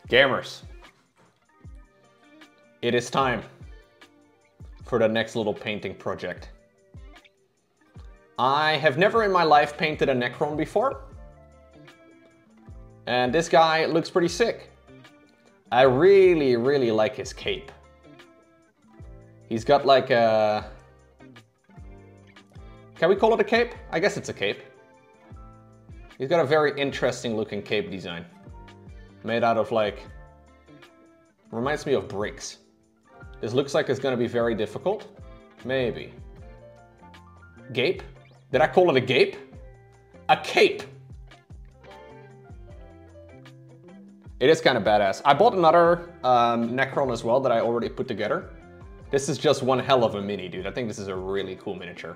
Gamers, it is time for the next little painting project. I have never in my life painted a Necron before, and this guy looks pretty sick. I really like his cape. He's got like a... Can we call it a cape? I guess it's a cape. He's got a very interesting looking cape design. Made out of like... Reminds me of bricks. This looks like it's gonna be very difficult. Maybe. Gape? Did I call it a gape? A cape! It is kind of badass. I bought another Necron as well that I already put together. This is just one hell of a mini, dude. I think this is a really cool miniature.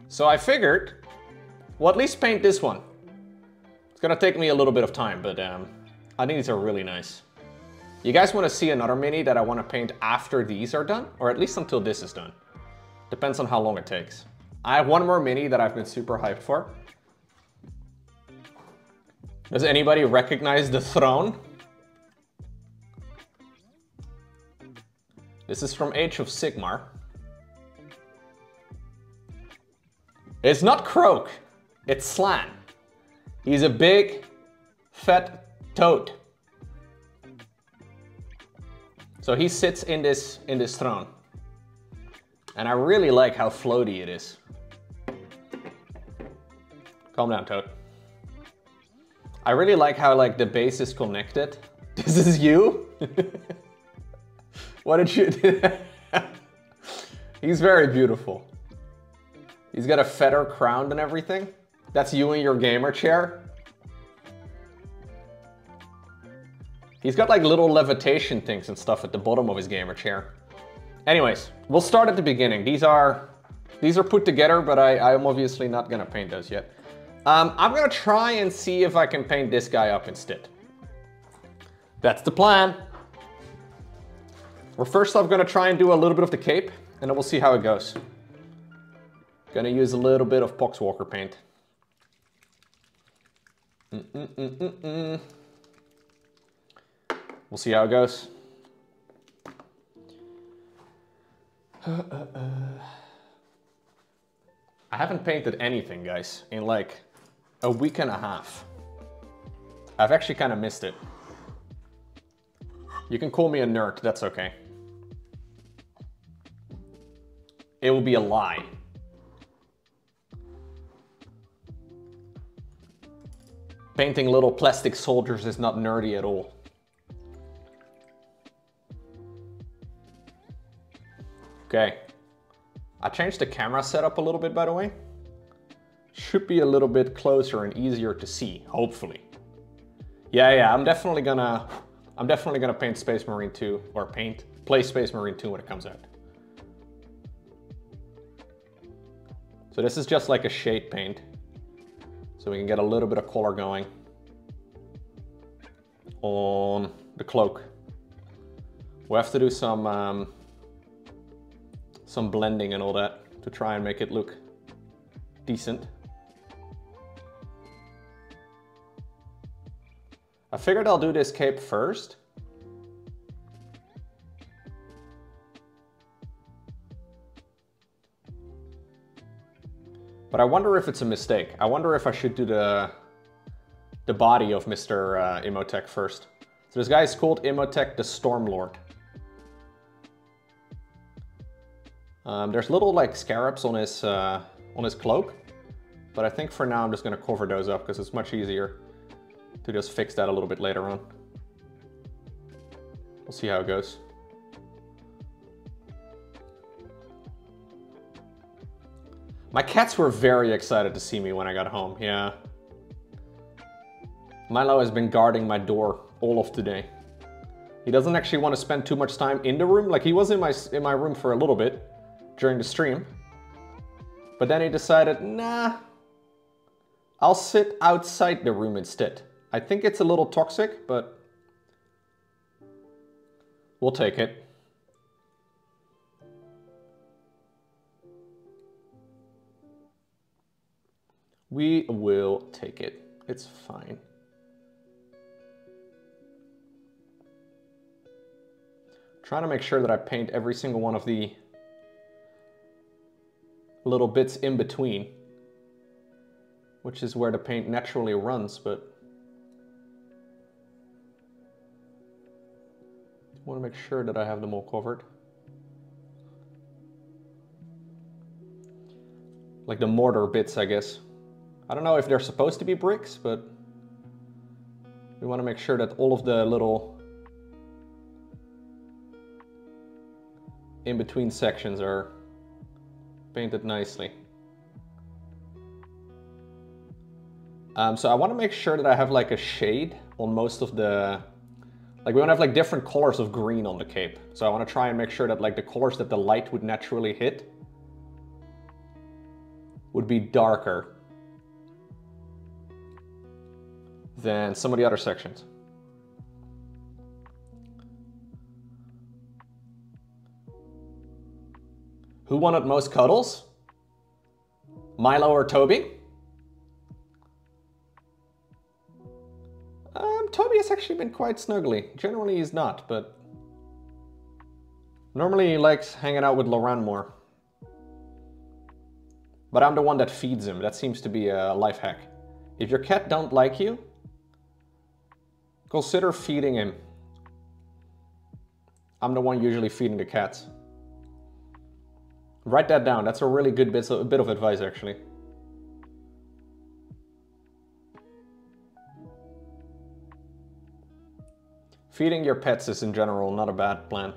So I figured, well, at least paint this one. It's gonna take me a little bit of time, but I think these are really nice. You guys want to see another mini that I want to paint after these are done? Or at least until this is done. Depends on how long it takes. I have one more mini that I've been super hyped for. Does anybody recognize the throne? This is from Age of Sigmar. It's not Croak, it's Slan. He's a big, fat toad. So he sits in this throne. And I really like how floaty it is. Calm down, Toad. I really like how like the base is connected. This is you? What did you do? He's very beautiful. He's got a feather crown and everything. That's you in your gamer chair. He's got like little levitation things and stuff at the bottom of his gamer chair. Anyways, we'll start at the beginning. These are put together, but I'm obviously not gonna paint those yet. I'm gonna try and see if I can paint this guy up instead. That's the plan. Well, first I'm gonna try and do a little bit of the cape, and then we'll see how it goes. Gonna use a little bit of Poxwalker paint. We'll see how it goes. I haven't painted anything, guys, in like a week and a half. I've actually kind of missed it. You can call me a nerd, that's okay. It will be a lie. Painting little plastic soldiers is not nerdy at all. Okay. I changed the camera setup a little bit, by the way. Should be a little bit closer and easier to see, hopefully. Yeah, I'm definitely gonna paint Space Marine 2, or play Space Marine 2 when it comes out. So this is just like a shade paint. So we can get a little bit of color going on the cloak. We'll have to do some blending and all that to try and make it look decent. I figured I'll do this cape first. But I wonder if it's a mistake. I wonder if I should do the body of Mr. Imotekh first. So this guy is called Imotekh the Stormlord. There's little like scarabs on his cloak, but I think for now I'm just gonna cover those up because it's much easier to just fix that a little bit later on. We'll see how it goes. My cats were very excited to see me when I got home, yeah. Milo has been guarding my door all of today. He doesn't actually want to spend too much time in the room. Like he was in my room for a little bit during the stream. But then he decided, nah, I'll sit outside the room instead. I think it's a little toxic, but we'll take it. We will take it. It's fine. Trying to make sure that I paint every single one of the little bits in between, which is where the paint naturally runs, but I want to make sure that I have them all covered. Like the mortar bits, I guess. I don't know if they're supposed to be bricks, but we want to make sure that all of the little in-between sections are painted nicely. So I want to make sure that I have like a shade on most of the, like we want to have like different colors of green on the cape. So I want to try and make sure that like the colors that the light would naturally hit would be darker than some of the other sections. Who wanted most cuddles? Milo or Toby? Toby has actually been quite snuggly. Generally he's not, but normally he likes hanging out with Lauren more. But I'm the one that feeds him. That seems to be a life hack. If your cat don't like you, consider feeding him. I'm the one usually feeding the cats. Write that down. That's a really good bit of advice, actually. Feeding your pets is in general not a bad plan.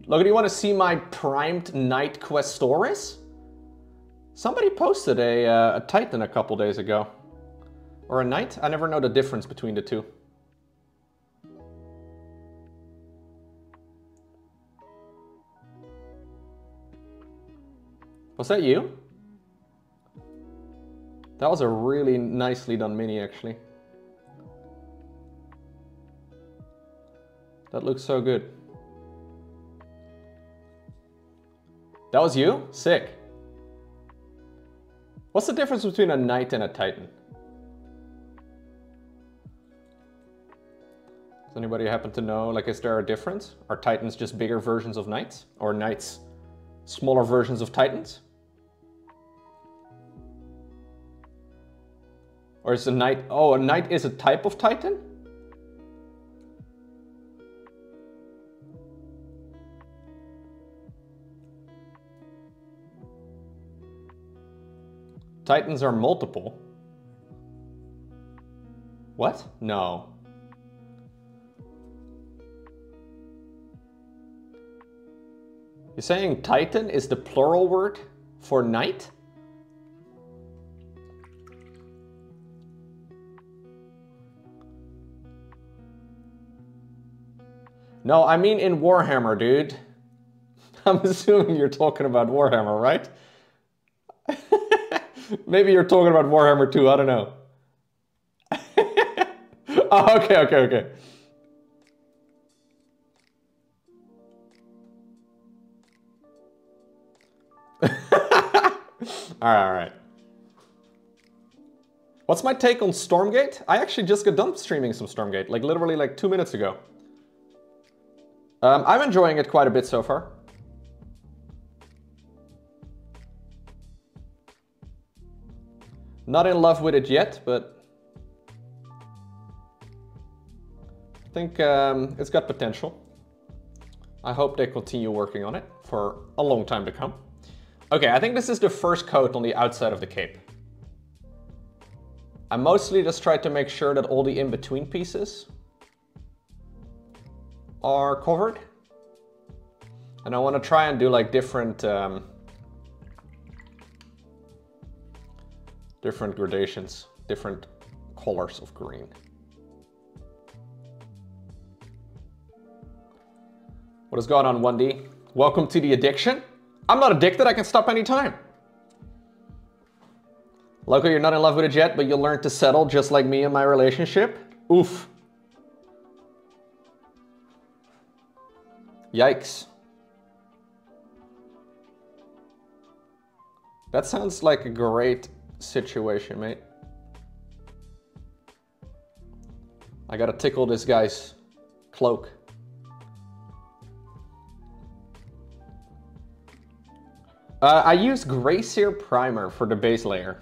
Look, do you want to see my primed Knight Quest stories? Somebody posted a Titan a couple days ago. Or a Knight? I never know the difference between the two. Was that you? That was a really nicely done mini, actually. That looks so good. That was you? Sick. What's the difference between a Knight and a Titan? Does anybody happen to know? Like, is there a difference? Are Titans just bigger versions of Knights? Or Knights smaller versions of Titans? Or is a Knight... Oh, a Knight is a type of Titan? Titans are multiple. What? No. You're saying Titan is the plural word for knight? No, I mean in Warhammer, dude. I'm assuming you're talking about Warhammer, right? Maybe you're talking about Warhammer 2, I don't know. Oh, okay. All right. What's my take on Stormgate? I actually just got done streaming some Stormgate, like literally like 2 minutes ago. I'm enjoying it quite a bit so far. Not in love with it yet, but I think it's got potential. I hope they continue working on it for a long time to come. Okay, I think this is the first coat on the outside of the cape. I mostly just tried to make sure that all the in-between pieces are covered. And I want to try and do like different gradations, different colors of green. What is going on, 1D? Welcome to the addiction. I'm not addicted, I can stop anytime. Lowko, you're not in love with it yet, but you'll learn to settle just like me in my relationship. Oof. Yikes. That sounds like a great situation, mate. I gotta tickle this guy's cloak. I use Gracier Primer for the base layer.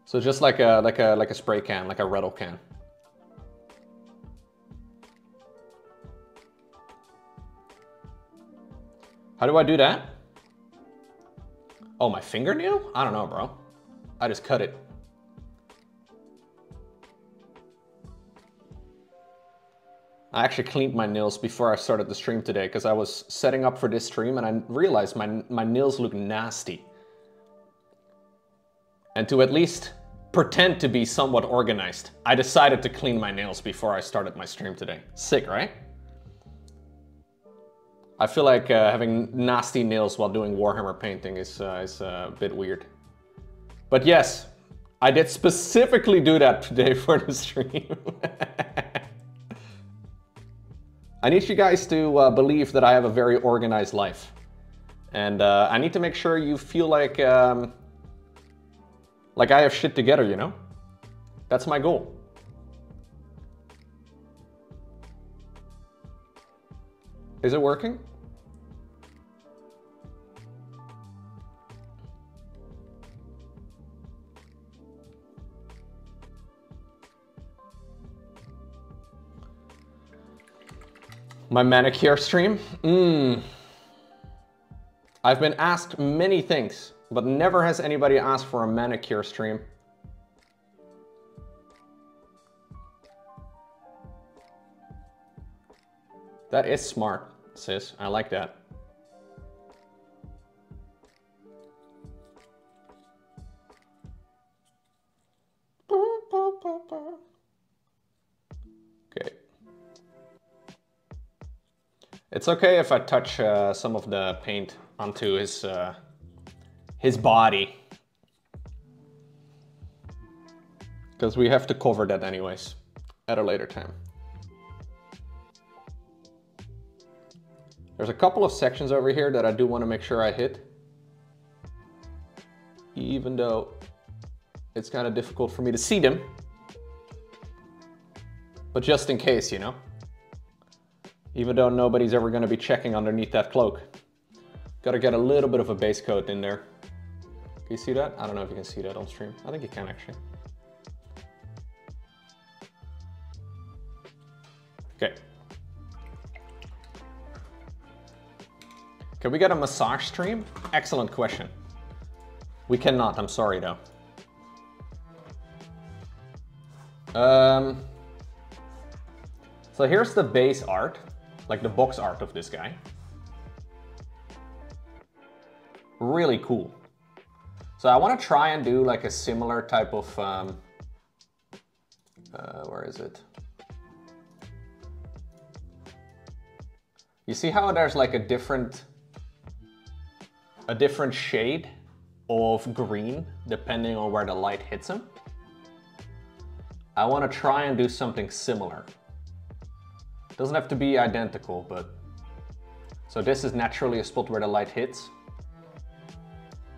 So just like a spray can, like a rattle can. How do I do that? Oh, my fingernail? I don't know, bro. I just cut it. I actually cleaned my nails before I started the stream today because I was setting up for this stream and I realized my nails look nasty. And to at least pretend to be somewhat organized, I decided to clean my nails before I started my stream today. Sick, right? I feel like having nasty nails while doing Warhammer painting is a bit weird. But yes, I did specifically do that today for the stream. I need you guys to believe that I have a very organized life. And I need to make sure you feel like I have shit together, you know? That's my goal. Is it working? My manicure stream? I've been asked many things, but never has anybody asked for a manicure stream. That is smart, sis. I like that. Okay. It's okay if I touch some of the paint onto his body. Because we have to cover that anyways, at a later time. There's a couple of sections over here that I do want to make sure I hit. Even though it's kind of difficult for me to see them. But just in case, you know. Even though nobody's ever going to be checking underneath that cloak. Gotta get a little bit of a base coat in there. Can you see that? I don't know if you can see that on stream. I think you can actually. Okay. Can we get a massage stream? Excellent question. We cannot, I'm sorry though. So here's the base art, like the box art of this guy. Really cool. So I want to try and do like a similar type of, where is it? You see how there's like a different shade of green depending on where the light hits him? I want to try and do something similar. Doesn't have to be identical, but... So this is naturally a spot where the light hits.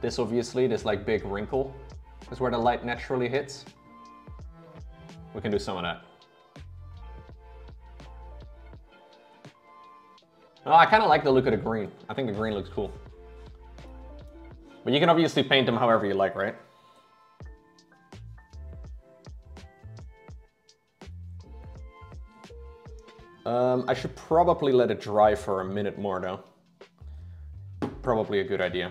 This obviously, this like big wrinkle is where the light naturally hits. We can do some of that. Oh, I kind of like the look of the green. I think the green looks cool. But you can obviously paint them however you like, right? I should probably let it dry for a minute more though. Probably a good idea.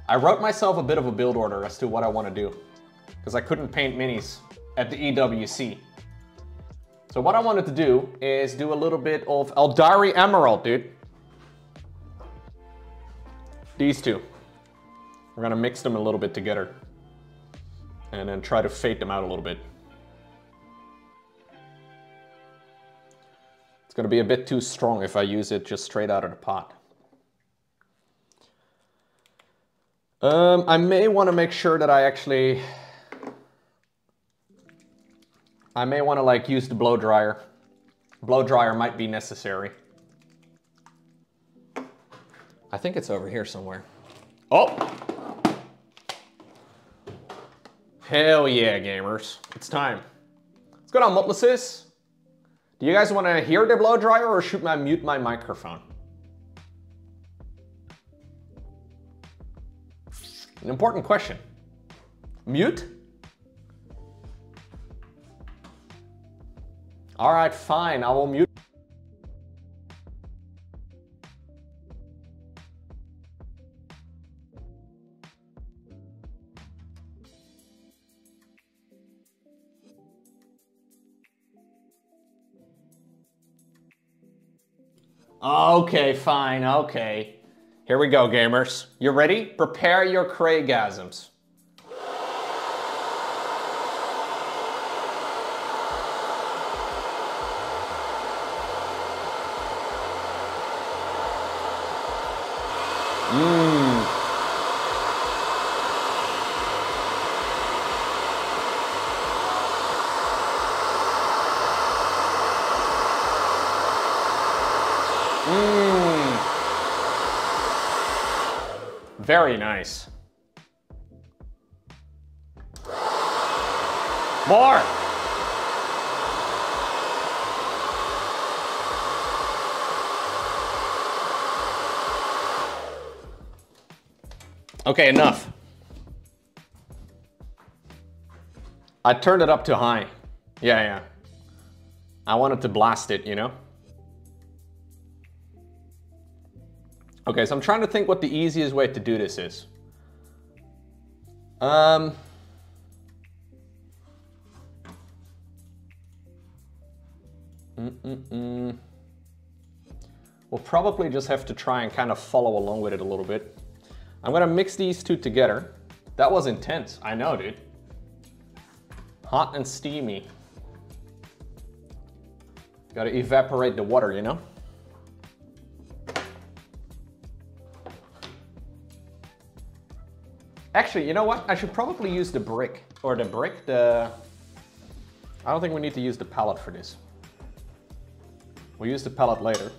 I wrote myself a bit of a build order as to what I want to do, because I couldn't paint minis at the EWC. So what I wanted to do is do a little bit of Eldari Emerald, dude. These two. We're gonna mix them a little bit together and then try to fade them out a little bit. It's gonna be a bit too strong if I use it just straight out of the pot. I may want to make sure that I may want to like use the blow dryer. Blow dryer might be necessary. I think it's over here somewhere. Oh! Hell yeah, gamers. It's time. Let's go down Mutlasis. Do you guys want to hear the blow dryer or should I mute my microphone? An important question. Mute? All right, fine, I will mute. Okay, fine, okay. Here we go, gamers. You ready? Prepare your Craigasms. Very nice. More! Okay, enough. I turned it up to high. Yeah. I wanted to blast it, you know? Okay, so I'm trying to think what the easiest way to do this is. We'll probably just have to try and kind of follow along with it a little bit. I'm gonna mix these two together. That was intense, I know, dude. Hot and steamy. Gotta evaporate the water, you know? Actually, you know what? I should probably use the brick. Or the brick, I don't think we need to use the pallet for this. We'll use the pallet later.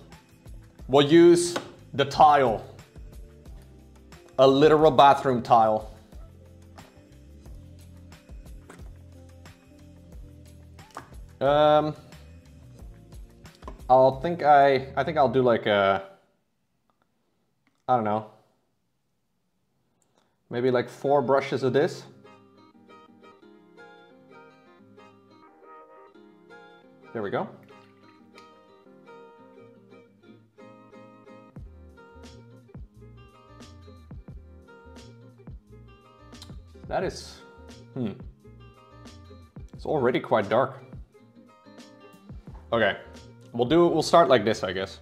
We'll use the tile. A literal bathroom tile. I think I'll do like a, I don't know. Maybe like 4 brushes of this. There we go. That is, it's already quite dark. Okay, we'll start like this, I guess.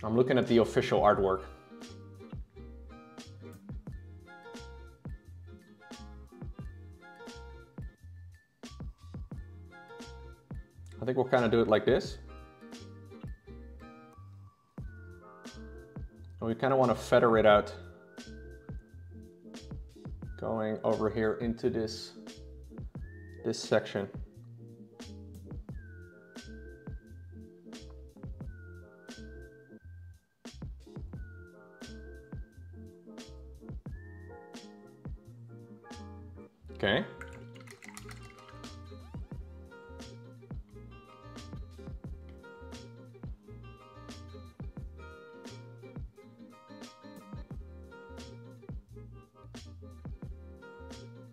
I'm looking at the official artwork. I think we'll kind of do it like this. And we kind of want to feather it out. Going over here into this section. Okay.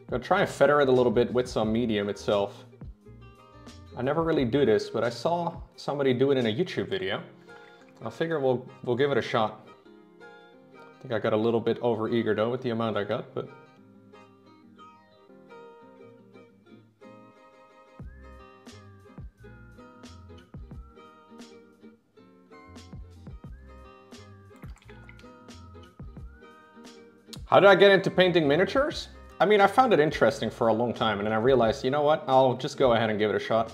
Gonna try and feather it a little bit with some medium itself. I never really do this, but I saw somebody do it in a YouTube video. I figure we'll give it a shot. I think I got a little bit over eager though with the amount I got, but. How did I get into painting miniatures? I mean, I found it interesting for a long time and then I realized, you know what, I'll just go ahead and give it a shot.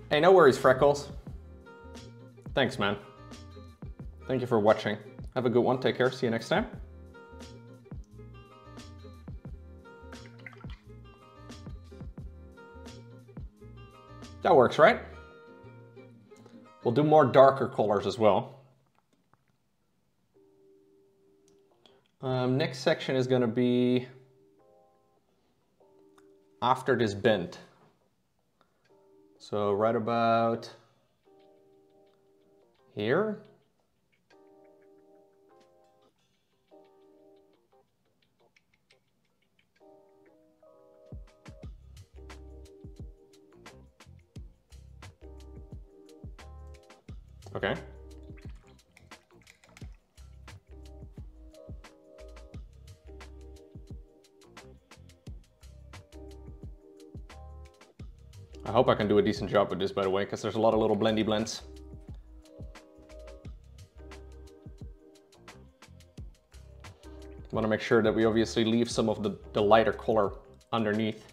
Hey, no worries, Freckles. Thanks, man. Thank you for watching. Have a good one. Take care. See you next time. That works, right? We'll do more darker colors as well. Next section is going to be after this bend. So right about here. Okay. I hope I can do a decent job with this, by the way, because there's a lot of little blendy blends. Want to make sure that we obviously leave some of the lighter color underneath.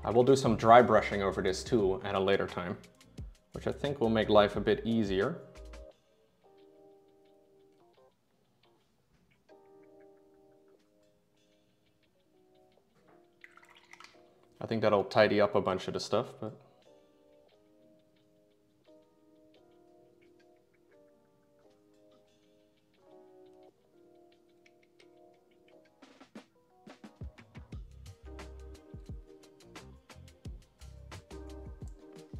I will do some dry brushing over this too at a later time, which I think will make life a bit easier. I think that'll tidy up a bunch of the stuff, but...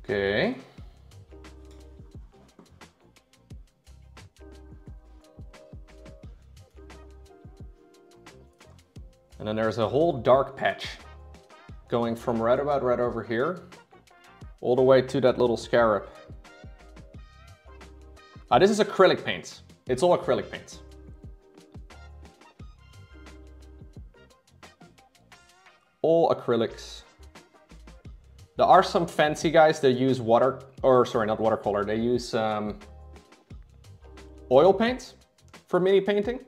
Okay. And then there's a whole dark patch going from right about right over here all the way to that little scarab. This is acrylic paints. It's all acrylic paints. All acrylics. There are some fancy guys that use water, or sorry, not watercolor, they use oil paints for mini painting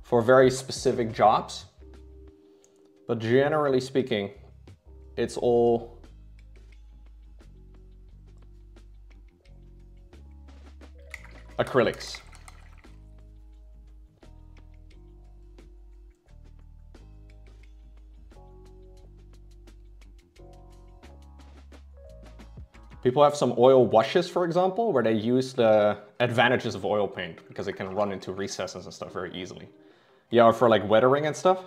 for very specific jobs. But generally speaking, it's all acrylics. People have some oil washes, for example, where they use the advantages of oil paint because it can run into recesses and stuff very easily. Yeah, or for like weathering and stuff.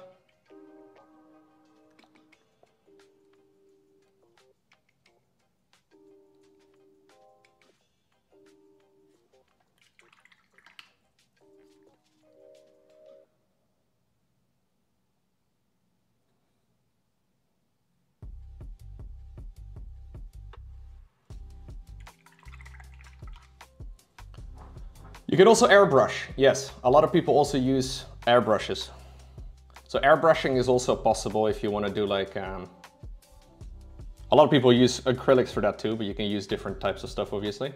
You can also airbrush. Yes, a lot of people also use airbrushes. So airbrushing is also possible if you want to do like... a lot of people use acrylics for that too, but you can use different types of stuff, obviously.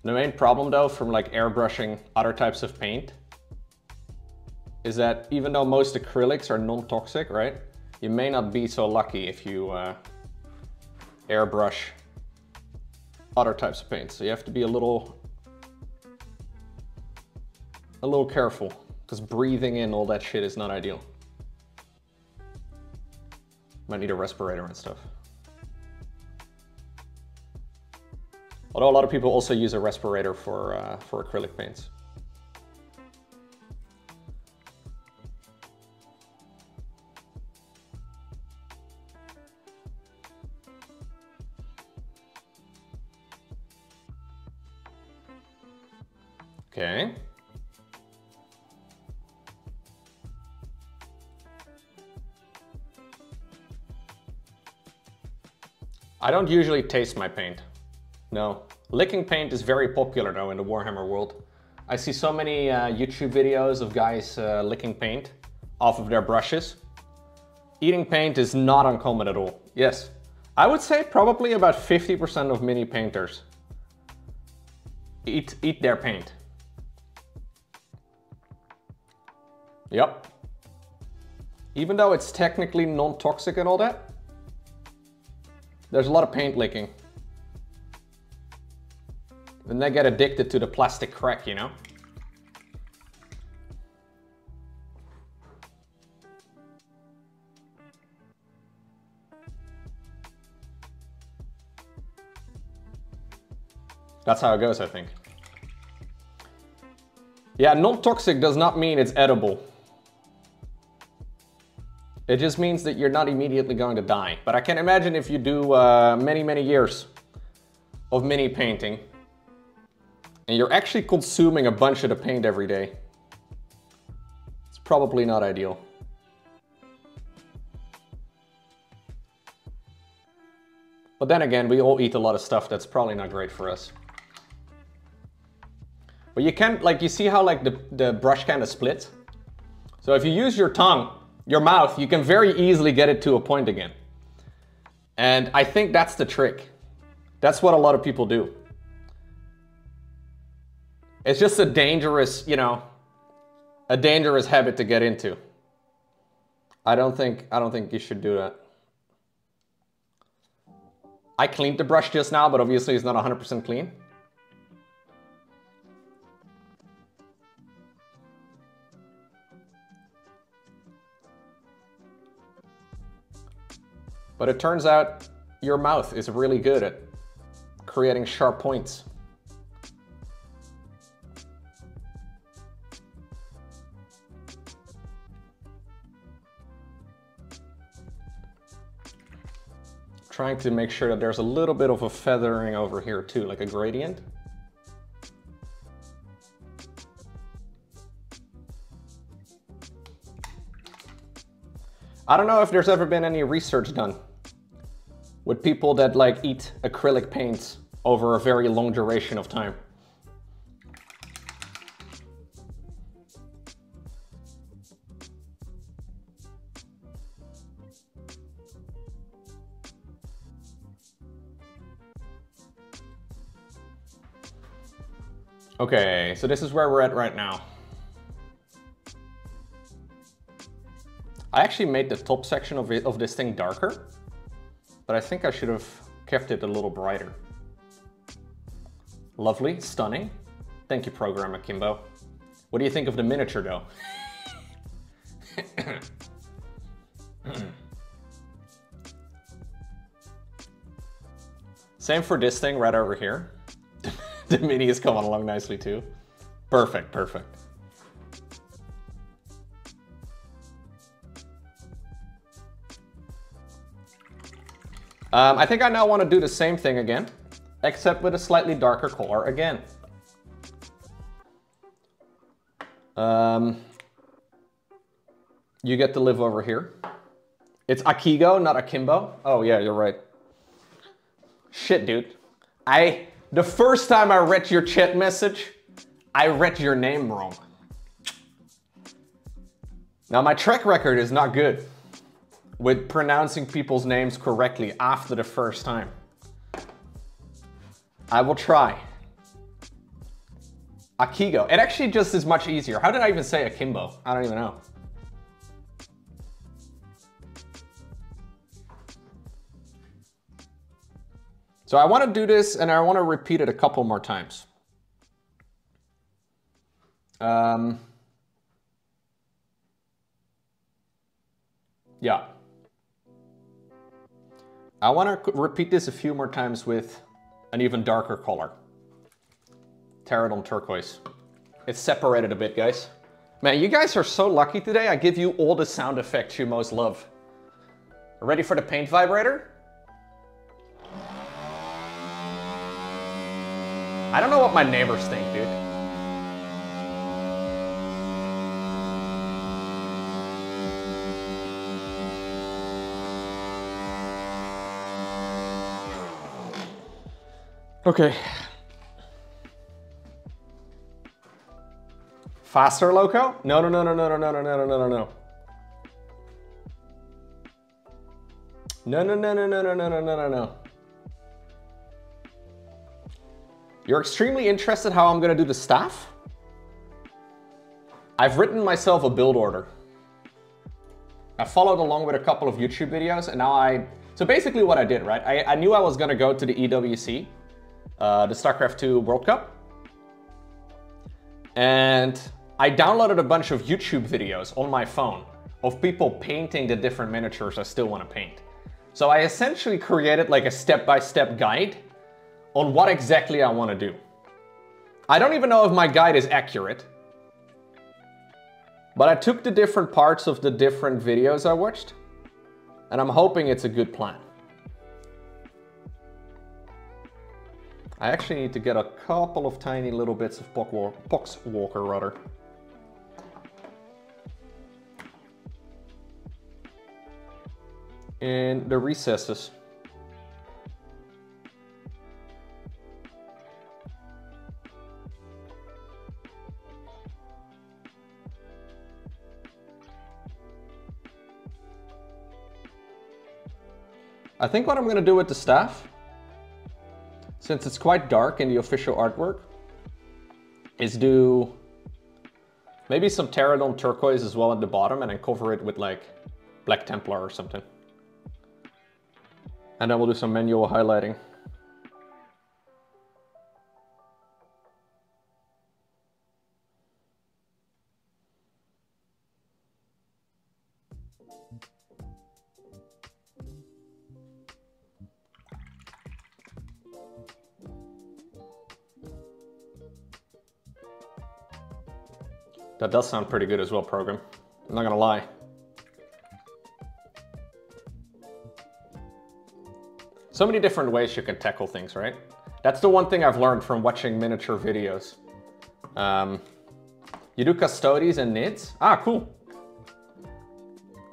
The main problem though from like airbrushing other types of paint is that even though most acrylics are non-toxic, right? You may not be so lucky if you airbrush other types of paint. So you have to be a little careful, because breathing in all that shit is not ideal. Might need a respirator and stuff. Although a lot of people also use a respirator for acrylic paints. Okay. I don't usually taste my paint. No. Licking paint is very popular though in the Warhammer world. I see so many YouTube videos of guys licking paint off of their brushes. Eating paint is not uncommon at all. Yes. I would say probably about 50% of mini painters eat their paint. Yep. Even though it's technically non-toxic and all that, there's a lot of paint leaking. And they get addicted to the plastic crack, you know? That's how it goes, I think. Yeah, non-toxic does not mean it's edible. It just means that you're not immediately going to die. But I can imagine if you do many, many years of mini painting, and you're actually consuming a bunch of the paint every day, it's probably not ideal. But then again, we all eat a lot of stuff that's probably not great for us. But you can, like, you see how like the brush kind of splits? So if you use your tongue, your mouth, you can very easily get it to a point again. And I think that's the trick. That's what a lot of people do. It's just a dangerous, you know, a dangerous habit to get into. I don't think you should do that. I cleaned the brush just now, but obviously it's not 100% clean. But it turns out your mouth is really good at creating sharp points. Trying to make sure that there's a little bit of a feathering over here too, like a gradient. I don't know if there's ever been any research done with people that like eat acrylic paints over a very long duration of time. Okay, so this is where we're at right now. I actually made the top section of this thing darker, but I think I should have kept it a little brighter. Lovely, stunning. Thank you, Program Akimbo. What do you think of the miniature though? Same for this thing right over here. The mini is coming along nicely too. Perfect, perfect. I think I now want to do the same thing again, except with a slightly darker color again. You get to live over here. It's Akigo, not Akimbo. Oh yeah, you're right. Shit, dude. The first time I read your chat message, I read your name wrong. Now my track record is not good with pronouncing people's names correctly after the first time. I will try. Akigo. It actually just is much easier. How did I even say Akimbo? I don't even know. So I want to do this and I want to repeat it a couple more times. Yeah. I want to repeat this a few more times with an even darker color. Pterodon turquoise. It's separated a bit, guys. Man, you guys are so lucky today. I give you all the sound effects you most love. Ready for the paint vibrator? I don't know what my neighbors think, dude. Okay. Faster, Lowko? No, no, no, no, no, no, no, no, no, no, no, no. No, no, no, no, no, no, no, no, no, no, no. You're extremely interested how I'm gonna do the staff? I've written myself a build order. I followed along with a couple of YouTube videos, and now so basically what I did, right? I knew I was gonna go to the EWC, the StarCraft 2 World Cup. And I downloaded a bunch of YouTube videos on my phone of people painting the different miniatures I still want to paint. So I essentially created like a step-by-step guide on what exactly I want to do. I don't even know if my guide is accurate, but I took the different parts of the different videos I watched, and I'm hoping it's a good plan. I actually need to get a couple of tiny little bits of poxwalker rudder. In the recesses. I think what I'm going to do with the staff, since it's quite dark in the official artwork, is do maybe some Pterodon turquoise as well at the bottom and then cover it with like Black Templar or something. And then we'll do some manual highlighting. That does sound pretty good as well, program. I'm not gonna lie. So many different ways you can tackle things, right? That's the one thing I've learned from watching miniature videos. You do custodies and nids? Ah, cool.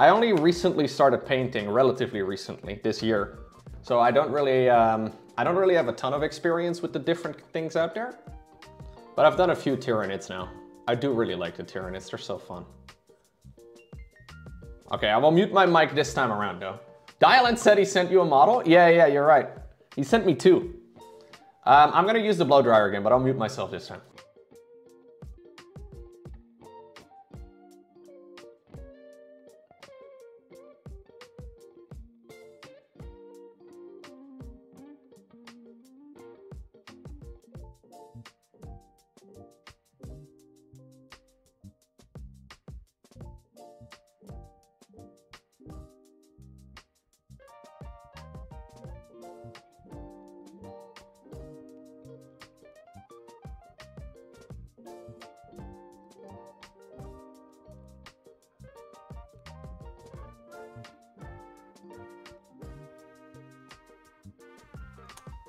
I only recently started painting, relatively recently, this year. So I don't really have a ton of experience with the different things out there. But I've done a few Tyranids now. I do really like the Tyranids, they're so fun. Okay, I will mute my mic this time around though. Dialan said he sent you a model? Yeah, you're right. He sent me two. I'm gonna use the blow dryer again, but I'll mute myself this time.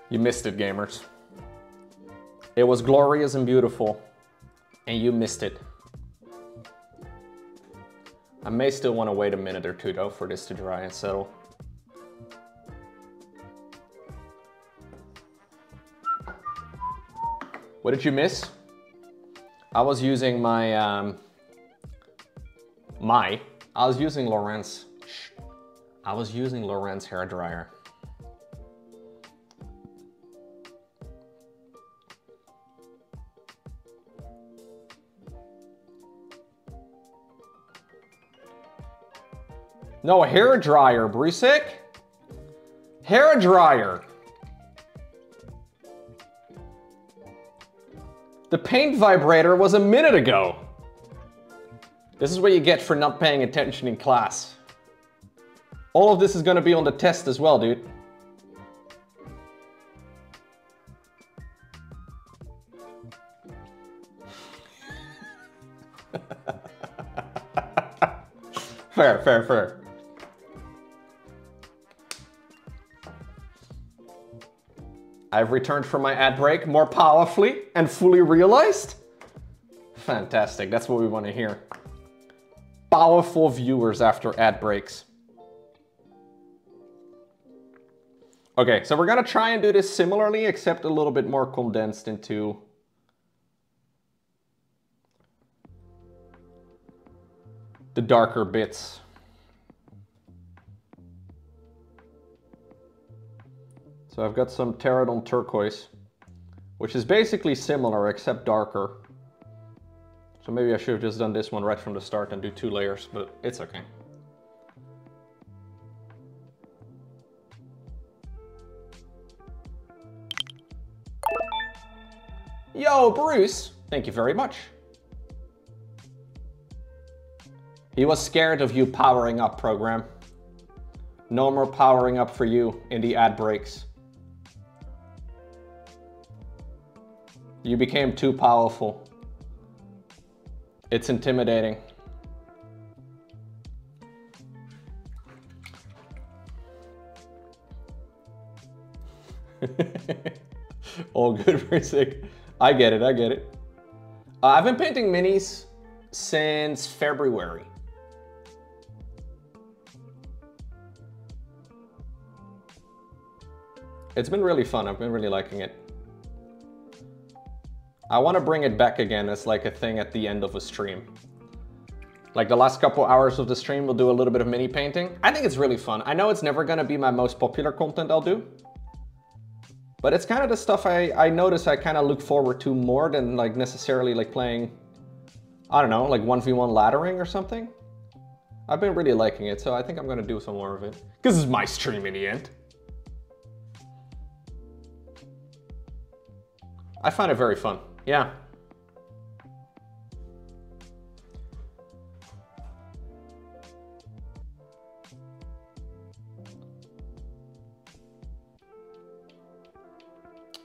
You missed it, gamers. It was glorious and beautiful, and you missed it. I may still want to wait a minute or two though for this to dry and settle. What did you miss? I was using my, I was using Laurent's hair dryer. No, a hair dryer, Brusik. Hair dryer. The paint vibrator was a minute ago. This is what you get for not paying attention in class. All of this is gonna be on the test as well, dude. Fair. I've returned from my ad break more powerfully and fully realized. Fantastic, that's what we want to hear. Powerful viewers after ad breaks. Okay, so we're gonna try and do this similarly, except a little bit more condensed into the darker bits. So I've got some Pterodon turquoise, which is basically similar except darker. So maybe I should have just done this one right from the start and do 2 layers, but it's okay. Yo, Bruce, thank you very much. He was scared of you powering up, program. No more powering up for you in the ad breaks. You became too powerful. It's intimidating. All good for a sec. I get it, I get it. I've been painting minis since February. It's been really fun, I've been really liking it. I want to bring it back again as like a thing at the end of a stream. Like the last couple hours of the stream, we'll do a little bit of mini painting. I think it's really fun. I know it's never gonna be my most popular content I'll do. But it's kind of the stuff I notice I kind of look forward to more than like necessarily like playing, I don't know, like 1v1 laddering or something. I've been really liking it, so I think I'm gonna do some more of it. Because it's my stream in the end. I find it very fun, yeah.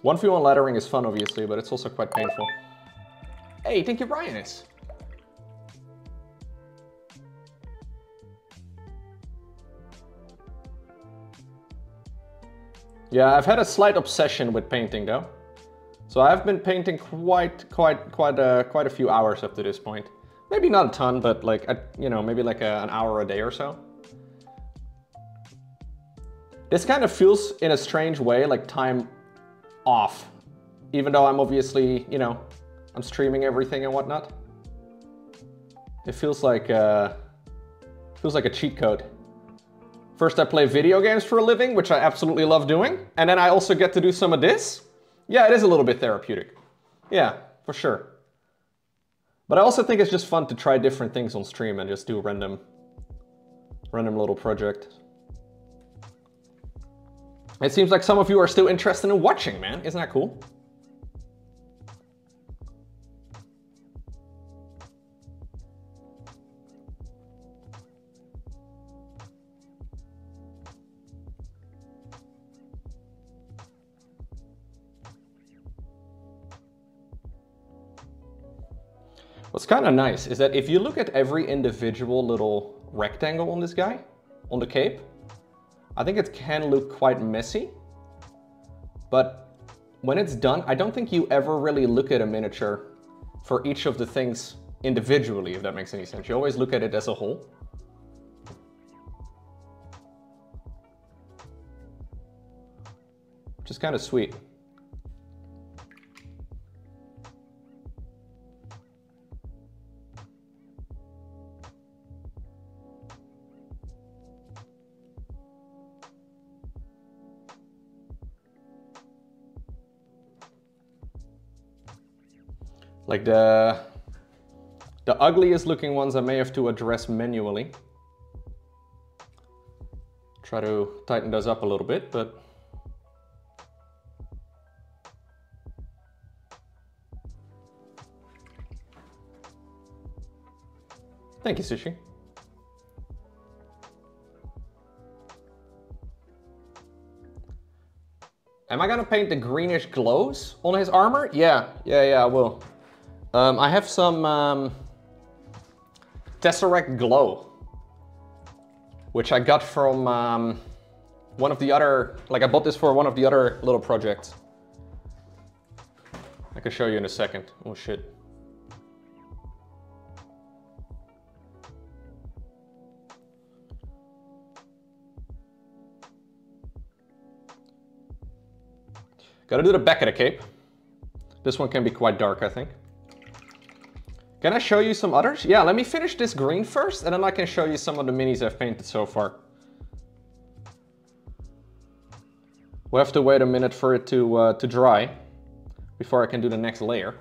One v one laddering is fun, obviously, but it's also quite painful. Hey, thank you, Ryanus. Yeah, I've had a slight obsession with painting, though. So I've been painting quite a few hours up to this point. Maybe not a ton, but like, you know, maybe like an hour a day or so. This kind of feels, in a strange way, like time off. Even though I'm obviously, you know, I'm streaming everything and whatnot. It feels like a cheat code. First I play video games for a living, which I absolutely love doing. And then I also get to do some of this. Yeah, it is a little bit therapeutic. Yeah, for sure. But I also think it's just fun to try different things on stream and just do random little projects. It seems like some of you are still interested in watching, man. Isn't that cool? What's kind of nice is that if you look at every individual little rectangle on this guy, on the cape, I think it can look quite messy, but when it's done, I don't think you ever really look at a miniature for each of the things individually, if that makes any sense. You always look at it as a whole. Which is kind of sweet. Like the ugliest looking ones I may have to address manually. Try to tighten those up a little bit, but thank you, Sushi. Am I gonna paint the greenish glows on his armor? Yeah, I will. I have some Tesseract Glow, which I got from one of the other, like I bought this for one of the other little projects. I can show you in a second. Oh shit. Gotta do the back of the cape. This one can be quite dark, I think. Can I show you some others? Yeah, let me finish this green first, and then I can show you some of the minis I've painted so far. We'll have to wait a minute for it to dry before I can do the next layer.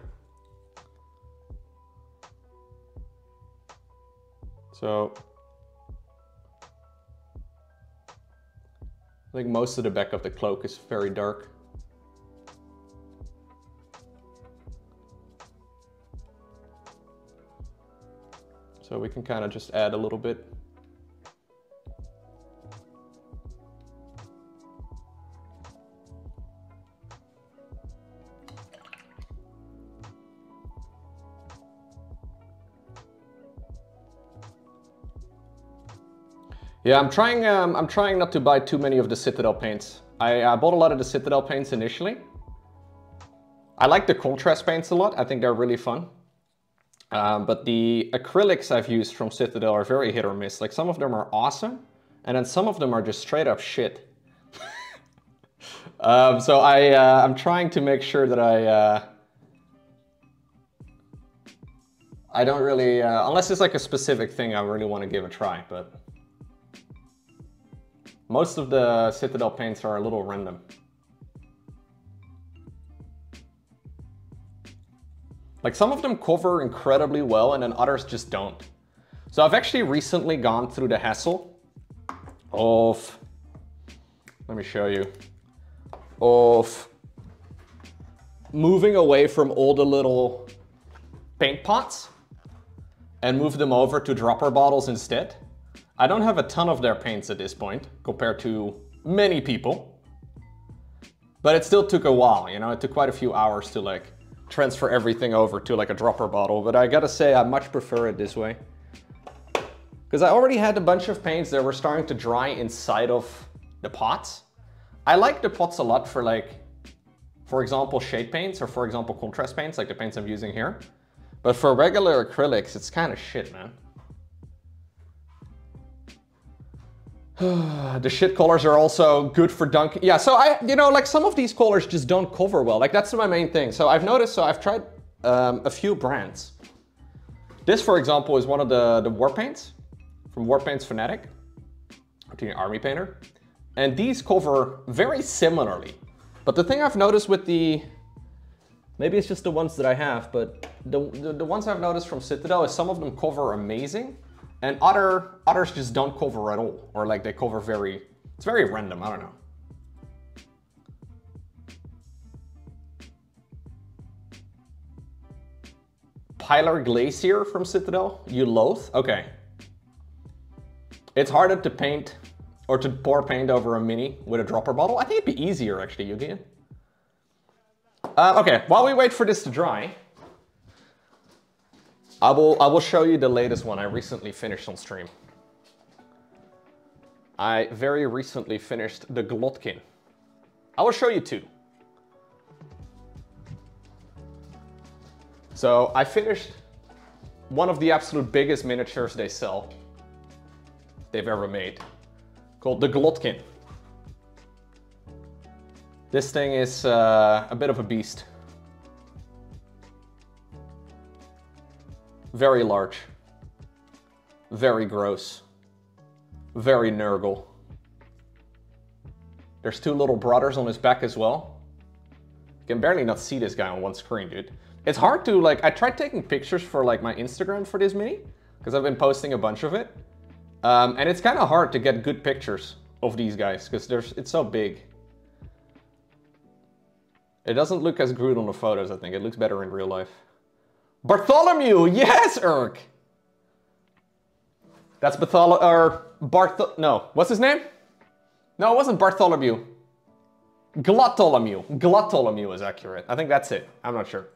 So I think most of the back of the cloak is very dark. So we can kind of just add a little bit. Yeah, I'm trying not to buy too many of the Citadel paints. I bought a lot of the Citadel paints initially. I like the contrast paints a lot. I think they're really fun. But the acrylics I've used from Citadel are very hit or miss. Like some of them are awesome, and then some of them are just straight up shit. So I'm trying to make sure that I don't really, unless it's like a specific thing I really want to give a try, but most of the Citadel paints are a little random. Like some of them cover incredibly well and then others just don't. So I've actually recently gone through the hassle of, let me show you, of moving away from all the little paint pots and move them over to dropper bottles instead. I don't have a ton of their paints at this point compared to many people, but it still took a while, you know, it took quite a few hours to like transfer everything over to like a dropper bottle, but I gotta say I much prefer it this way. Because I already had a bunch of paints that were starting to dry inside of the pots. I like the pots a lot for like, for example, shade paints or for example, contrast paints, like the paints I'm using here. But for regular acrylics, it's kind of shit, man. The shit colors are also good for dunking. Yeah, so you know, like some of these colors just don't cover well. Like that's my main thing. So I've noticed, so I've tried a few brands. This, for example, is one of the war paints from War Paints Fanatic, the army painter. And these cover very similarly. But the thing I've noticed with the, maybe it's just the ones that I have, but the ones I've noticed from Citadel is some of them cover amazing. And others just don't cover at all, or like they cover it's very random, I don't know. Pilar Glacier from Citadel, you loathe? Okay. It's harder to paint, or to pour paint over a mini with a dropper bottle. I think it'd be easier actually, Yugi. Okay, while we wait for this to dry, I will show you the latest one I recently finished on stream. I very recently finished the Glotkin. I will show you two. So I finished one of the absolute biggest miniatures they've ever made, called the Glotkin. This thing is a bit of a beast. Very large, very gross, very Nurgle. There's two little brothers on his back as well. You can barely not see this guy on one screen, dude. It's hard to, like, I tried taking pictures for like my Instagram for this mini, because I've been posting a bunch of it. And it's kind of hard to get good pictures of these guys, because it's so big. It doesn't look as good on the photos, I think. It looks better in real life. Bartholomew, yes, Urk. That's no, what's his name? No, it wasn't Bartholomew. Glottolomew is accurate. I think that's it. I'm not sure.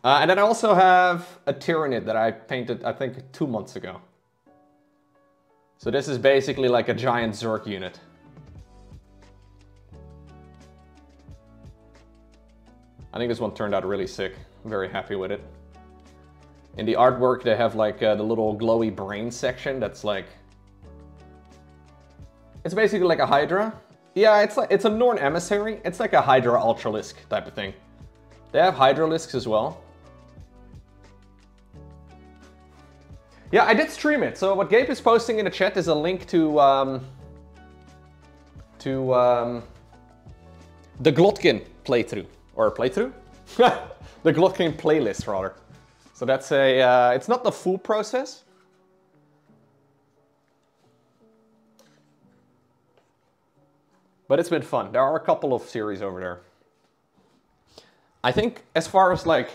And then I also have a Tyranid that I painted, I think, 2 months ago. So this is basically like a giant Zerg unit. I think this one turned out really sick. I'm very happy with it. In the artwork, they have like the little glowy brain section that's like... It's basically like a Hydra. Yeah, it's a Norn emissary. It's like a Hydra Ultralisk type of thing. They have Hydralisks as well. Yeah, I did stream it. So what Gabe is posting in the chat is a link to the Glotkin playthrough. Or playthrough? The Glotkin playlist, rather. So that's a, it's not the full process. But it's been fun. There are a couple of series over there. I think as far as like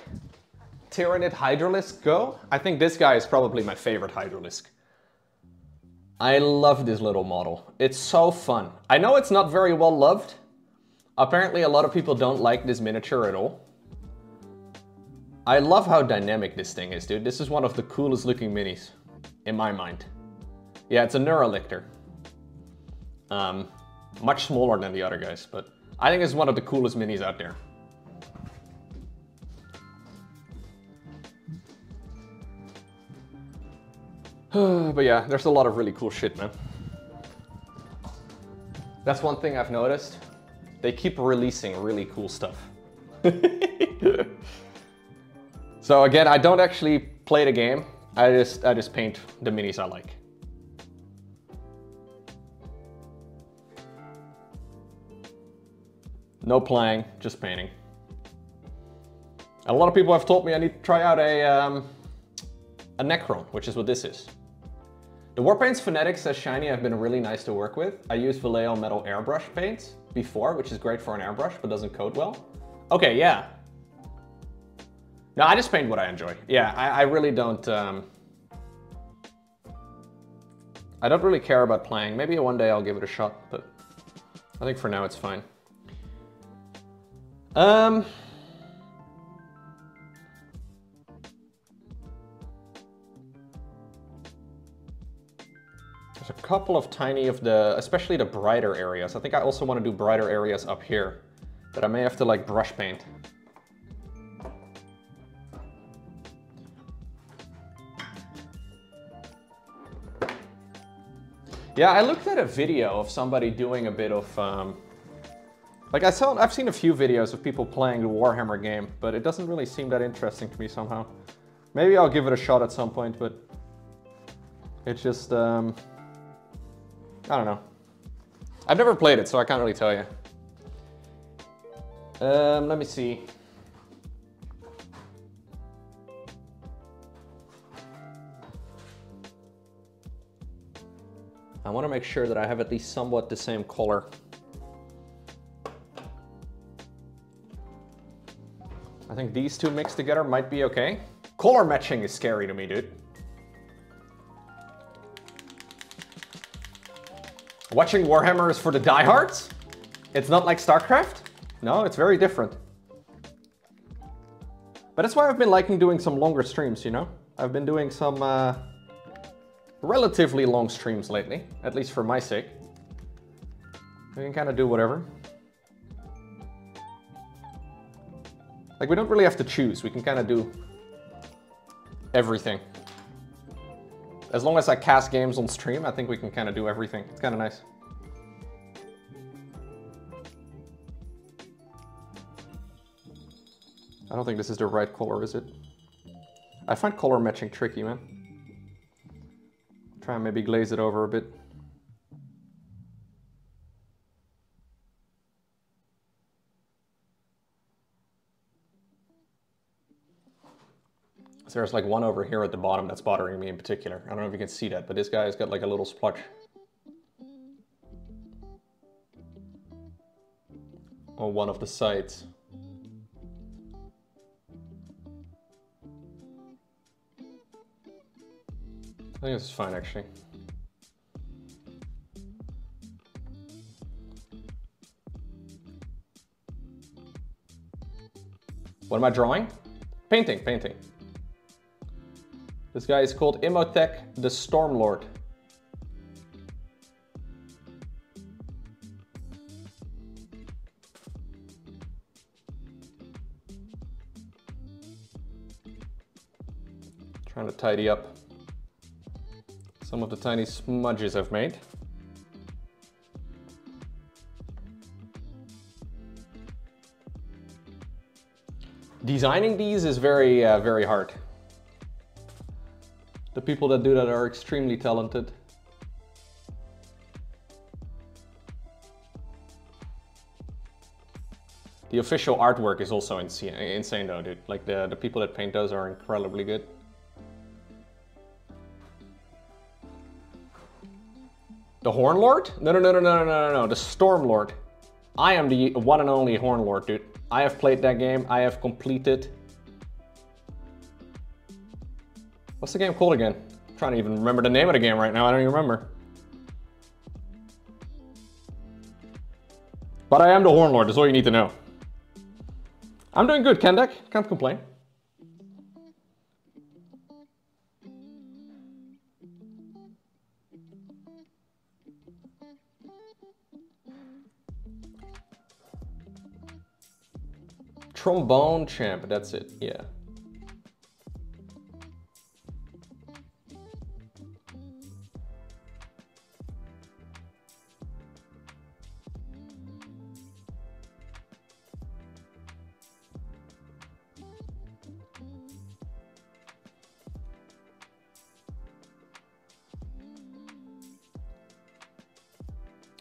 Tyranid Hydralisk go? I think this guy is probably my favorite Hydralisk. I love this little model. It's so fun. I know it's not very well loved. Apparently a lot of people don't like this miniature at all. I love how dynamic this thing is, dude. This is one of the coolest looking minis, in my mind. Yeah, it's a Neuralictor. Much smaller than the other guys, but I think it's one of the coolest minis out there. But yeah, there's a lot of really cool shit, man. That's one thing I've noticed. They keep releasing really cool stuff. So again, I don't actually play the game. I just paint the minis I like. No playing, just painting. A lot of people have told me I need to try out a Necron, which is what this is. The Warpaints Phonetic says shiny have been really nice to work with. I used Vallejo metal airbrush paints before, which is great for an airbrush, but doesn't coat well. Okay, yeah. No, I just paint what I enjoy. Yeah, I really don't... I don't really care about playing. Maybe one day I'll give it a shot, but I think for now it's fine. There's a couple of tiny of the, especially the brighter areas. I think I also want to do brighter areas up here that I may have to like brush paint. Yeah, I looked at a video of somebody doing a bit of, like I've seen a few videos of people playing the Warhammer game, but it doesn't really seem that interesting to me somehow. Maybe I'll give it a shot at some point, but it's just, I don't know. I've never played it, so I can't really tell you. Let me see. I want to make sure that I have at least somewhat the same color. I think these two mixed together might be okay. Color matching is scary to me, dude. Watching Warhammer is for the diehards? It's not like StarCraft? No, it's very different. But that's why I've been liking doing some longer streams, you know? I've been doing some relatively long streams lately, at least for my sake. We can kind of do whatever. Like, we don't really have to choose. We can kind of do everything. As long as I cast games on stream, I think we can kind of do everything. It's kind of nice. I don't think this is the right color, is it? I find color matching tricky, man. Try and maybe glaze it over a bit. So there's like one over here at the bottom that's bothering me in particular. I don't know if you can see that, but this guy's got like a little splotch. On one of the sides. I think this is fine, actually. What am I drawing? Painting, painting. This guy is called Imotekh the Stormlord. Trying to tidy up some of the tiny smudges I've made. Designing these is very, very hard. The people that do that are extremely talented. The official artwork is also insane though, dude. Like the people that paint those are incredibly good. The Hornlord? No, the Stormlord. I am the one and only Hornlord, dude. I have played that game, I have completed What's the game called again? I'm trying to even remember the name of the game right now. I don't even remember. But I am the Hornlord, that's all you need to know. I'm doing good, Kendek. Can't complain. Trombone champ, that's it, yeah.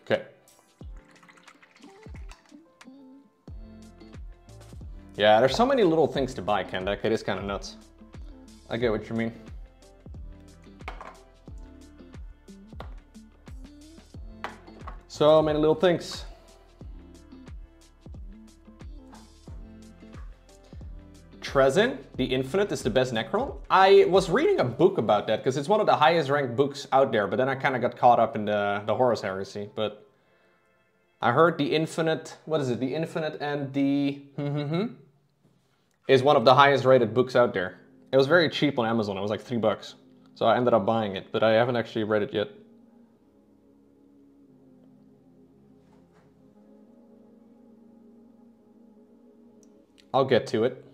Okay. Yeah, there's so many little things to buy, Kendek. It is kind of nuts. I get what you mean. So many little things. Trezin, the Infinite, is the best Necron. I was reading a book about that because it's one of the highest ranked books out there, but then I kind of got caught up in the Horus Heresy. But I heard the Infinite, what is it? The Infinite and the is one of the highest rated books out there. It was very cheap on Amazon. It was like $3. So I ended up buying it, but I haven't actually read it yet. I'll get to it.